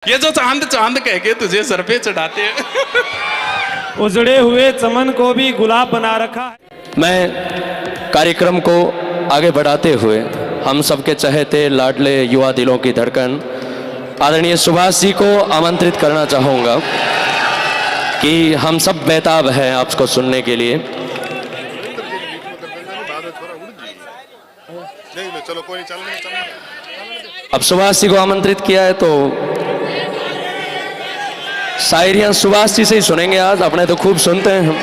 ये जो चांद चांद कह के तुझे सर पे चढ़ाते हैं। उजड़े हुए चमन को भी गुलाब बना रखा है। मैं कार्यक्रम को आगे बढ़ाते हुए हम सबके चहेते लाडले युवा दिलों की धड़कन आदरणीय सुभाष जी को आमंत्रित करना चाहूँगा कि हम सब बेताब हैं आपको सुनने के लिए। अब सुभाष जी को आमंत्रित किया है तो शायरियां सुभाष जी से ही सुनेंगे। आज अपने तो खूब सुनते हैं हम।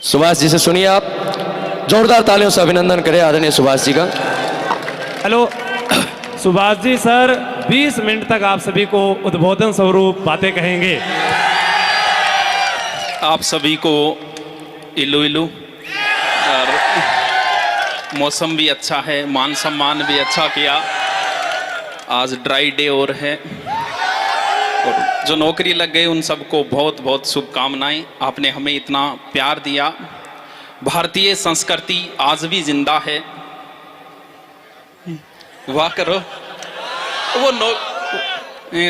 सुभाष जी से सुनिए आप। जोरदार तालियों से अभिनंदन करें आदरणीय सुभाष जी का। Hello Subhash ji sir 20 minute तक आप सभी को उद्बोधन स्वरूप बातें कहेंगे। आप सभी को इलू इलू, और मौसम भी अच्छा है, मान सम्मान भी अच्छा किया। आज ड्राई डे और है, और जो नौकरी लग गए उन सबको बहुत बहुत शुभकामनाएं। आपने हमें इतना प्यार दिया। भारतीय संस्कृति आज भी जिंदा है। वाह करो। वो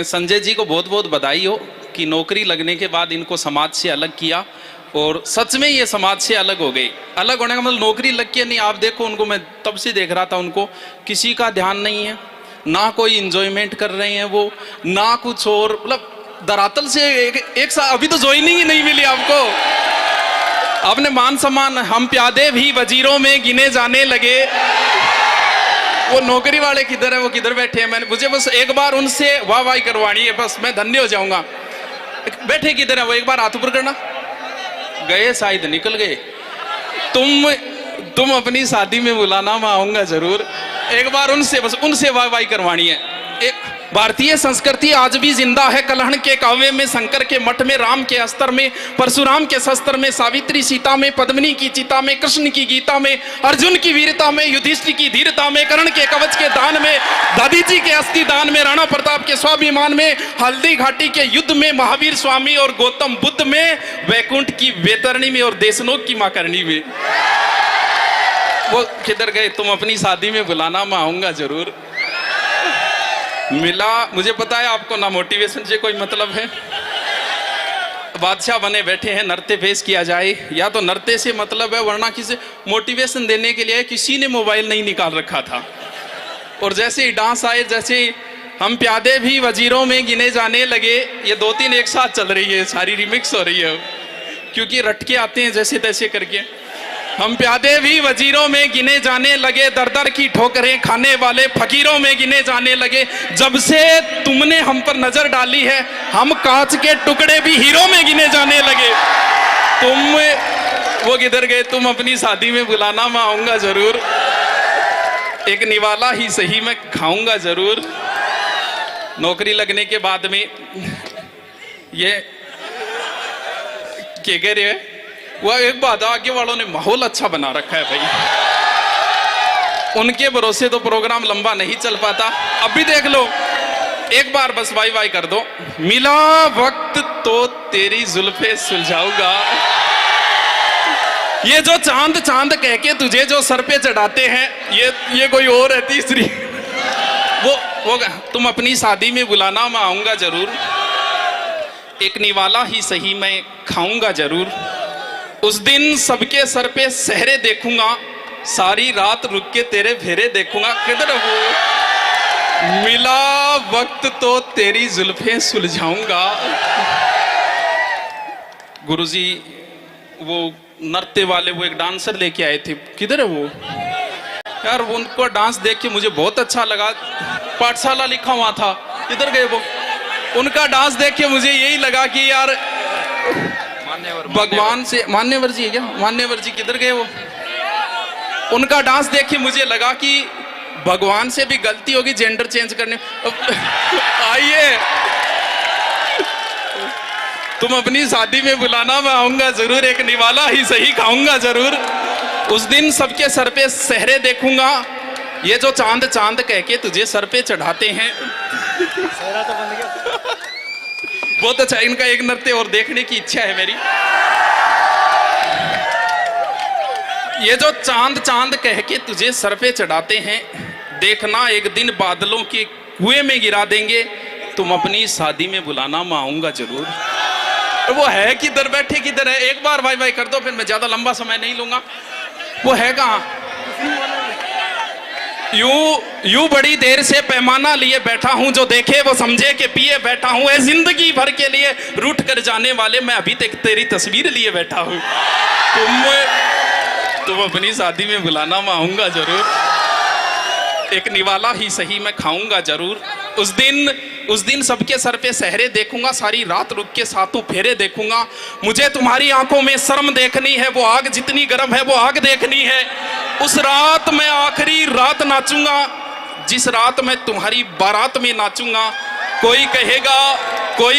संजय जी को बहुत बहुत बधाई हो कि नौकरी लगने के बाद इनको समाज से अलग किया, और सच में ये समाज से अलग हो गए। अलग होने का मतलब नौकरी लग के नहीं। आप देखो उनको, मैं तब से देख रहा था उनको, किसी का ध्यान नहीं है, ना कोई इंजॉयमेंट कर रहे हैं वो, ना कुछ और। मतलब धरातल से एक साल अभी तो ज्वाइनिंग ही नहीं मिली आपको। आपने मान सम्मान, हम प्यादे भी वजीरों में गिने जाने लगे। वो नौकरी वाले किधर है, वो किधर बैठे हैं? मुझे बस एक बार उनसे वाह वाह करवानी है, बस मैं धन्य हो जाऊंगा। बैठे किधर है वो, एक बार हाथ ऊपर करना। गए शायद, निकल गए। तुम अपनी शादी में बुलाना, मैं आऊंगा जरूर। एक बार उनसे, बस उनसे वाह वाह करवानी है। एक भारतीय संस्कृति आज भी जिंदा है। कलहण के काव्य में, शंकर के मठ में, राम के अस्त्र में, परशुराम के शस्त्र में, सावित्री सीता में, पद्मिनी की चिता में, कृष्ण की गीता में, अर्जुन की वीरता में, युधिष्ठिर की धीरता में, कर्ण के कवच के दान में, दादी जी के अस्थि दान में, राणा प्रताप के स्वाभिमान में, हल्दी घाटी के युद्ध में, महावीर स्वामी और गौतम बुद्ध में, वैकुंठ की वेतरणी में, और देशनोक की मां करणी में। वो किधर गए? तुम अपनी शादी में बुलाना, मैं आऊंगा जरूर। मिला, मुझे पता है आपको ना मोटिवेशन से कोई मतलब है। बादशाह बने बैठे हैं, नृत्य पेश किया जाए, या तो नृत्य से मतलब है, वरना किसी मोटिवेशन देने के लिए किसी ने मोबाइल नहीं निकाल रखा था। और जैसे ही डांस आए, जैसे हम प्यादे भी वजीरों में गिने जाने लगे, ये 2-3 एक साथ चल रही है, सारी रिमिक्स हो रही है, क्योंकि रटके आते हैं जैसे तैसे करके। हम प्यादे भी वजीरों में गिने जाने लगे, दर दर की ठोकरें खाने वाले फकीरों में गिने जाने लगे। जब से तुमने हम पर नजर डाली है, हम कांच के टुकड़े भी हीरो में गिने जाने लगे। वो किधर गए? तुम अपनी शादी में बुलाना, मैं आऊंगा जरूर। एक निवाला ही सही, मैं खाऊंगा जरूर। नौकरी लगने के बाद में ये क्या कह रहे हैं? वह एक बात, आगे वालों ने माहौल अच्छा बना रखा है भाई। उनके भरोसे तो प्रोग्राम लंबा नहीं चल पाता। अब भी देख लो, एक बार बस वाई वाई कर दो। मिला वक्त तो तेरी जुल्फे सुलझाऊंगा। ये जो चांद चांद कह के तुझे जो सर पे चढ़ाते हैं, ये कोई और है, तीसरी। वो तुम अपनी शादी में बुलाना, मैं आऊंगा जरूर। एक निवाला ही सही, मैं खाऊंगा जरूर। उस दिन सबके सर पे सहरे देखूंगा, सारी रात रुक के तेरे फेरे देखूंगा। किधर वो? मिला वक्त तो तेरी जुल्फें सुलझाऊंगा। गुरुजी वो नृत्य वाले, वो एक डांसर लेके आए थे, किधर है वो यार? उनको डांस देख के मुझे बहुत अच्छा लगा। पाठशाला लिखा हुआ था, किधर गए वो? उनका डांस देख के मुझे यही लगा कि यार भगवान से, मान्यवर जी है क्या? मान्यवर जी किधर गए वो? उनका डांस देख के मुझे लगा कि भगवान से भी गलती होगी जेंडर चेंज करने। आइए, तुम अपनी शादी में बुलाना, मैं आऊंगा जरूर। एक निवाला ही सही, खाऊंगा जरूर। उस दिन सबके सर पे सहरे देखूंगा। ये जो चांद चांद कह के तुझे सर पे चढ़ाते हैं। बहुत अच्छा। इनका एक नृत्य और देखने की इच्छा है मेरी। ये जो चांद चांद कह के तुझे सर पे चढ़ाते हैं, देखना एक दिन बादलों के कुएं में गिरा देंगे, तुम अपनी शादी में बुलाना, मैं आऊंगा जरूर। वो है किधर, बैठे किधर है? एक बार भाई भाई कर दो, फिर मैं ज्यादा लंबा समय नहीं लूंगा। वो है कहाँ? यूं बड़ी देर से पैमाना लिए बैठा हूं, जो देखे वो समझे कि पिए बैठा हूं। ऐ जिंदगी भर के लिए रूठ कर जाने वाले, मैं अभी तक तेरी तस्वीर लिए बैठा हूं। तुम अपनी शादी में बुलाना, मैं आऊंगा जरूर। एक निवाला ही सही मैं खाऊंगा जरूर। उस दिन सबके सर पे सहरे देखूंगा, सारी रात रुक के सातों फेरे देखूंगा। मुझे तुम्हारी आंखों में शर्म देखनी है, वो आग जितनी गर्म है वो आग देखनी है। उस रात में आखिरी रात नाचूंगा, जिस रात में तुम्हारी बारात में नाचूंगा। कोई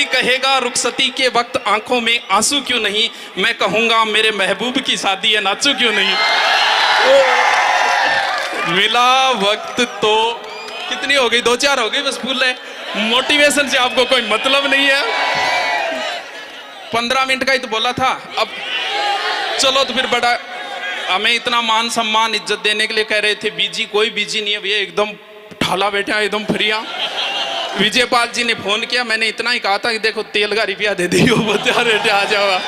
कहेगा रुखसती के वक्त आंखों में आंसू क्यों नहीं, मैं कहूंगा मेरे महबूब की शादी है, नाचू क्यों नहीं। मिला वक्त तो कितनी हो गई, 2-4 हो गई बस, फूल है। मोटिवेशन से आपको कोई मतलब नहीं है। 15 मिनट का ही तो बोला था। अब चलो तो फिर बड़ा हमें इतना मान सम्मान इज्जत देने के लिए कह रहे थे बीजी, कोई बीजी नहीं है भैया, एकदम ठाला बैठे हैं, एकदम फ्रिया। विजय पाल जी ने फोन किया, मैंने इतना ही कहा था कि देखो तेल का रुपया दे दियो, बेटे आ जाओ।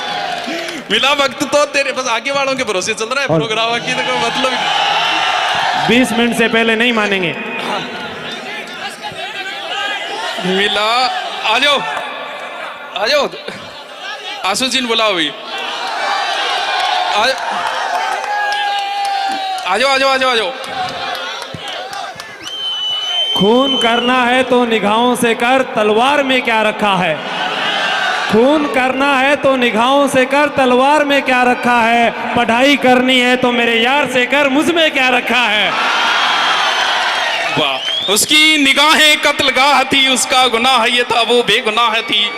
मिला वक्त तो तेरे, बस आगे वालों के भरोसे चल रहा है प्रोग्राम की, तो कोई मतलब 20 मिनट से पहले नहीं मानेंगे। मिला, आ जाओ आशु जी ने बुलाओ भाई, आ जाओ। खून करना है तो निगाहों से कर, तलवार में क्या रखा है। खून करना है तो निगाहों से कर, तलवार में क्या रखा है। पढ़ाई करनी है तो मेरे यार से कर, मुझ में क्या रखा है। वाह, उसकी निगाहें कत्लगाह थी, उसका गुनाह ये था वो बेगुनाह थी।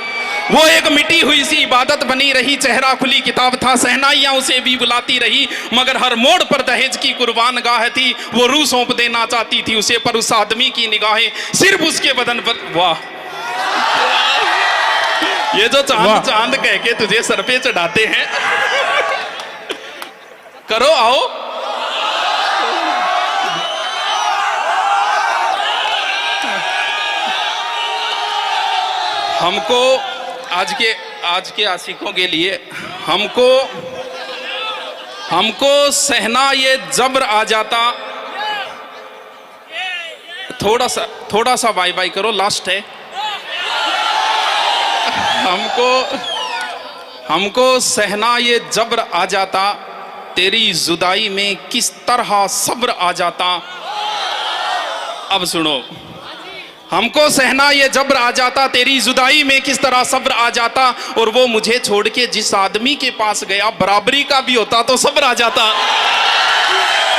वो एक मिटी हुई सी इबादत बनी रही, चेहरा खुली किताब था, सहनाइयां उसे भी बुलाती रही, मगर हर मोड़ पर दहेज की कुर्बान गाह थी। वो रूह सौंप देना चाहती थी उसे, पर उस आदमी की निगाहें सिर्फ उसके बदन पर। वाह, ये जो चांद कह के तुझे सर पे चढ़ाते हैं, करो आओ। हमको आज के आशिकों के लिए हमको सहना ये जबर आ जाता। थोड़ा सा बाय बाय करो, लास्ट है। हमको सहना ये जबर आ जाता, तेरी जुदाई में किस तरह सब्र आ जाता। अब सुनो, हमको सहना ये जब्र आ जाता, तेरी जुदाई में किस तरह सब्र आ जाता। और वो मुझे छोड़ के जिस आदमी के पास गया, बराबरी का भी होता तो सब्र आ जाता।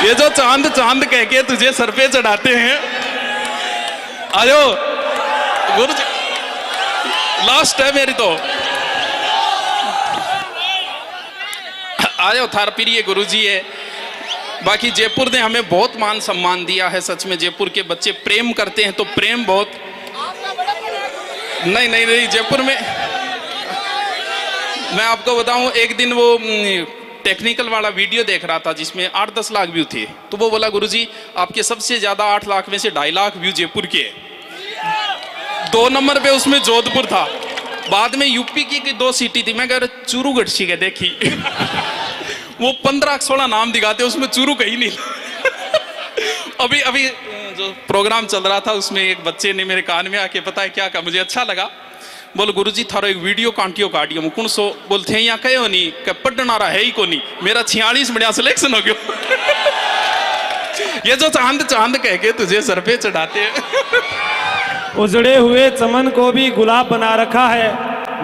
ये जो चांद कह के तुझे सर पे चढ़ाते हैं, आयो गुरु जी, लास्ट है मेरी तो। आयो थार प्रिय गुरु जी है। बाकी जयपुर ने हमें बहुत मान सम्मान दिया है, सच में जयपुर के बच्चे प्रेम करते हैं, तो प्रेम बहुत। नहीं जयपुर में मैं आपको बताऊं, एक दिन वो टेक्निकल वाला वीडियो देख रहा था जिसमें 8-10 लाख व्यू थे, तो वो बोला गुरुजी आपके सबसे ज्यादा 8 लाख में से 2.5 लाख व्यू जयपुर के। 2 नंबर पे उसमें जोधपुर था, बाद में यूपी की 2 सिटी थी। मैं कह रहा चूरू गढ़सी के देखी वो 15-16 नाम दिखाते, उसमें चूरू कहीं नहीं। अभी जो प्रोग्राम चल रहा था उसमें एक बच्चे ने मेरे कान में आके पता है क्या कहा, मुझे अच्छा लगा। बोल गुरुजी थारो एक वीडियो काटियो मुकुन सो बोलते हैं यहाँ कहो नहीं पढ़ना रहा है ही को नहीं, मेरा 46 बढ़िया सिलेक्शन हो गया। ये जो चांद कह के तुझे सर पे चढ़ाते हैं। उजड़े हुए चमन को भी गुलाब बना रखा है,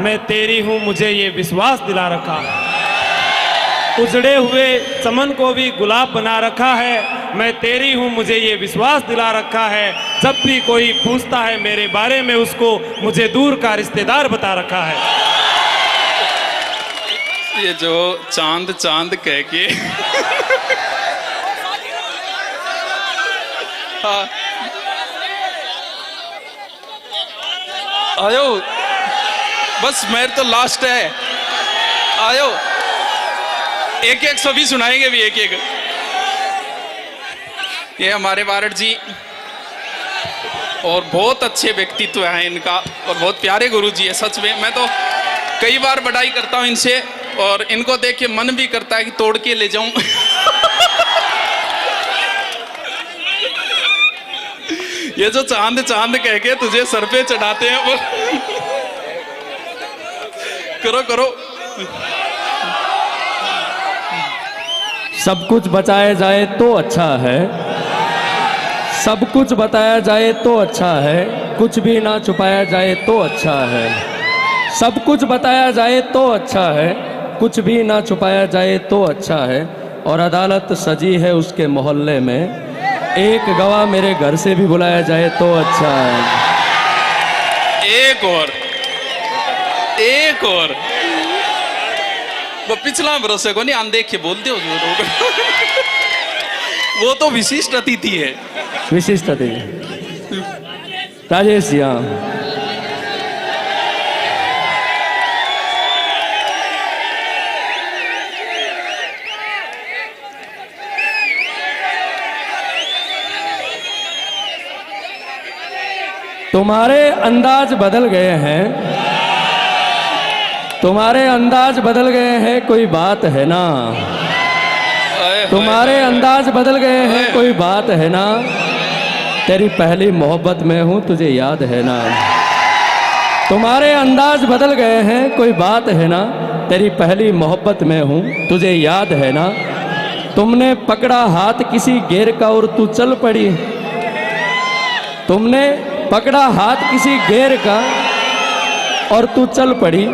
मैं तेरी हूं मुझे ये विश्वास दिला रखा है। उजड़े हुए चमन को भी गुलाब बना रखा है, मैं तेरी हूं मुझे ये विश्वास दिला रखा है। जब भी कोई पूछता है मेरे बारे में, उसको मुझे दूर का रिश्तेदार बता रखा है। ये जो चांद कह के हाँ। आयो बस मेरे तो लास्ट है, आयो एक सभी सुनाएंगे भी एक। ये हमारे वारड जी और बहुत अच्छे व्यक्तित्व है इनका और बहुत प्यारे गुरुजी है सच में। मैं तो कई बार बड़ाई करता हूँ इनसे और इनको देख के मन भी करता है कि तोड़ के ले जाऊं। ये जो चांद चांद कह के तुझे सर पे चढ़ाते हैं वो करो करो। सब कुछ बताया जाए तो अच्छा है, सब कुछ बताया जाए तो अच्छा है, कुछ भी ना छुपाया जाए तो अच्छा है। सब कुछ बताया जाए तो अच्छा है, कुछ भी ना छुपाया जाए तो अच्छा है। और अदालत सजी है उसके मोहल्ले में, एक गवाह मेरे घर से भी बुलाया जाए तो अच्छा है। एक और वो पिछला भरोसे को नहीं अनदेख के बोलते हो वो तो विशिष्ट अतिथि है। विशिष्ट अतिथि राजेश जी। हाँ, तुम्हारे अंदाज बदल गए हैं, तुम्हारे अंदाज बदल गए हैं, कोई बात है ना। तुम्हारे अंदाज बदल गए हैं, कोई बात है ना। तेरी पहली मोहब्बत में हूँ, तुझे याद है ना। तुम्हारे अंदाज बदल गए हैं, कोई बात है ना। तेरी पहली मोहब्बत में हूँ, तुझे याद है ना। तुमने पकड़ा हाथ किसी गैर का और तू चल पड़ी। तुमने पकड़ा हाथ किसी गैर का और तू चल पड़ी।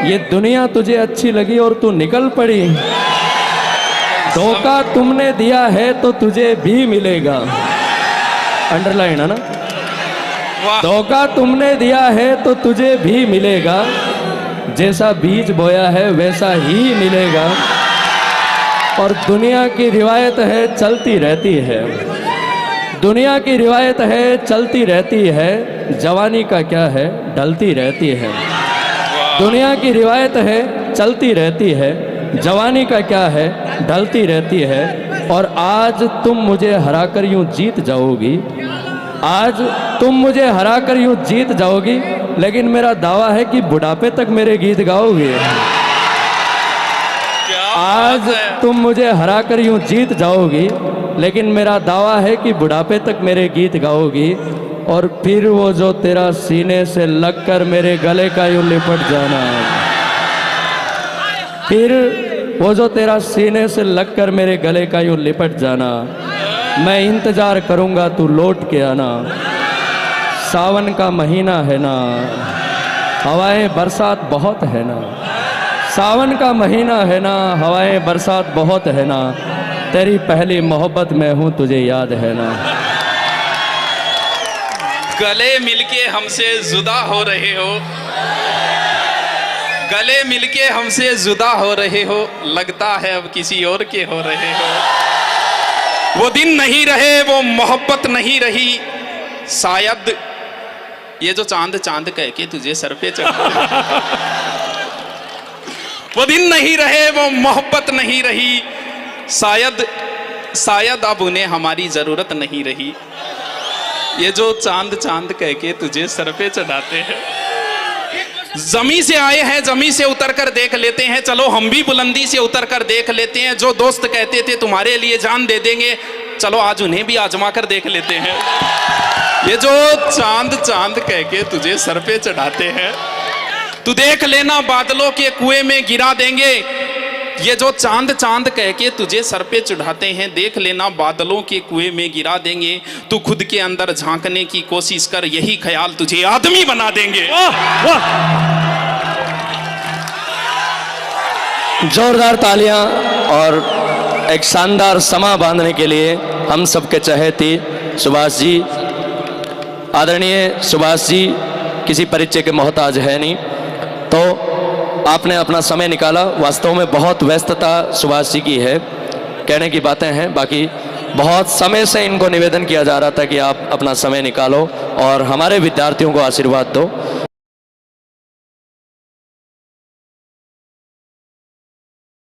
ये दुनिया तुझे अच्छी लगी और तू निकल पड़ी। धोखा तुमने दिया है तो तुझे भी मिलेगा। अंडरलाइन है ना। धोखा तुमने दिया है तो तुझे भी मिलेगा। जैसा बीज बोया है वैसा ही मिलेगा। और दुनिया की रिवायत है चलती रहती है, दुनिया की रिवायत है चलती रहती है। जवानी का क्या है ढलती रहती है। दुनिया की रिवायत है चलती रहती है। जवानी का क्या है ढलती रहती है। और आज तुम मुझे हराकर यूं जीत जाओगी। आज तुम मुझे हराकर यूं जीत जाओगी। लेकिन मेरा दावा है कि बुढ़ापे तक मेरे गीत गाओगे। आज तुम मुझे हराकर यूं जीत जाओगी। लेकिन मेरा दावा है कि बुढ़ापे तक मेरे गीत गाओगी। और फिर वो जो तेरा सीने से लगकर मेरे गले का यूं लिपट जाना। फिर वो जो तेरा सीने से लगकर मेरे गले का यूं लिपट जाना। मैं इंतजार करूंगा तू लौट के आना। सावन का महीना है ना, हवाएं बरसात बहुत है ना। सावन का महीना है ना, हवाएं बरसात बहुत है ना। तेरी पहली मोहब्बत में हूँ, तुझे याद है ना। गले मिलके हमसे जुदा हो रहे हो, गले मिलके हमसे जुदा हो रहे हो। लगता है अब किसी और के हो रहे हो। वो दिन नहीं रहे, वो मोहब्बत नहीं रही। शायद ये जो चांद चांद कह के तुझे सर पे चढ़ा। वो दिन नहीं रहे, वो मोहब्बत नहीं रही। शायद अब उन्हें हमारी जरूरत नहीं रही। ये जो चांद चांद कह के तुझे सर पे चढ़ाते हैं। जमी से आए हैं, जमी से उतर कर देख लेते हैं। चलो हम भी बुलंदी से उतर कर देख लेते हैं। जो दोस्त कहते थे तुम्हारे लिए जान दे देंगे, चलो आज उन्हें भी आजमा कर देख लेते हैं। ये जो चांद चांद कह के तुझे सर पे चढ़ाते हैं, तू देख लेना बादलों के कुएं में गिरा देंगे। ये जो चांद चांद कह के तुझे सर पे चढ़ाते हैं, देख लेना बादलों के कुएं में गिरा देंगे। तू खुद के अंदर झांकने की कोशिश कर, यही ख्याल तुझे आदमी बना देंगे। जोरदार तालियां और एक शानदार समा बांधने के लिए हम सबके चहेती सुभाष जी। आदरणीय सुभाष जी किसी परिचय के मोहताज है नहीं, तो आपने अपना समय निकाला। वास्तव में बहुत व्यस्तता सुभाष जी की है, कहने की बातें हैं, बाकी बहुत समय से इनको निवेदन किया जा रहा था कि आप अपना समय निकालो और हमारे विद्यार्थियों को आशीर्वाद दो।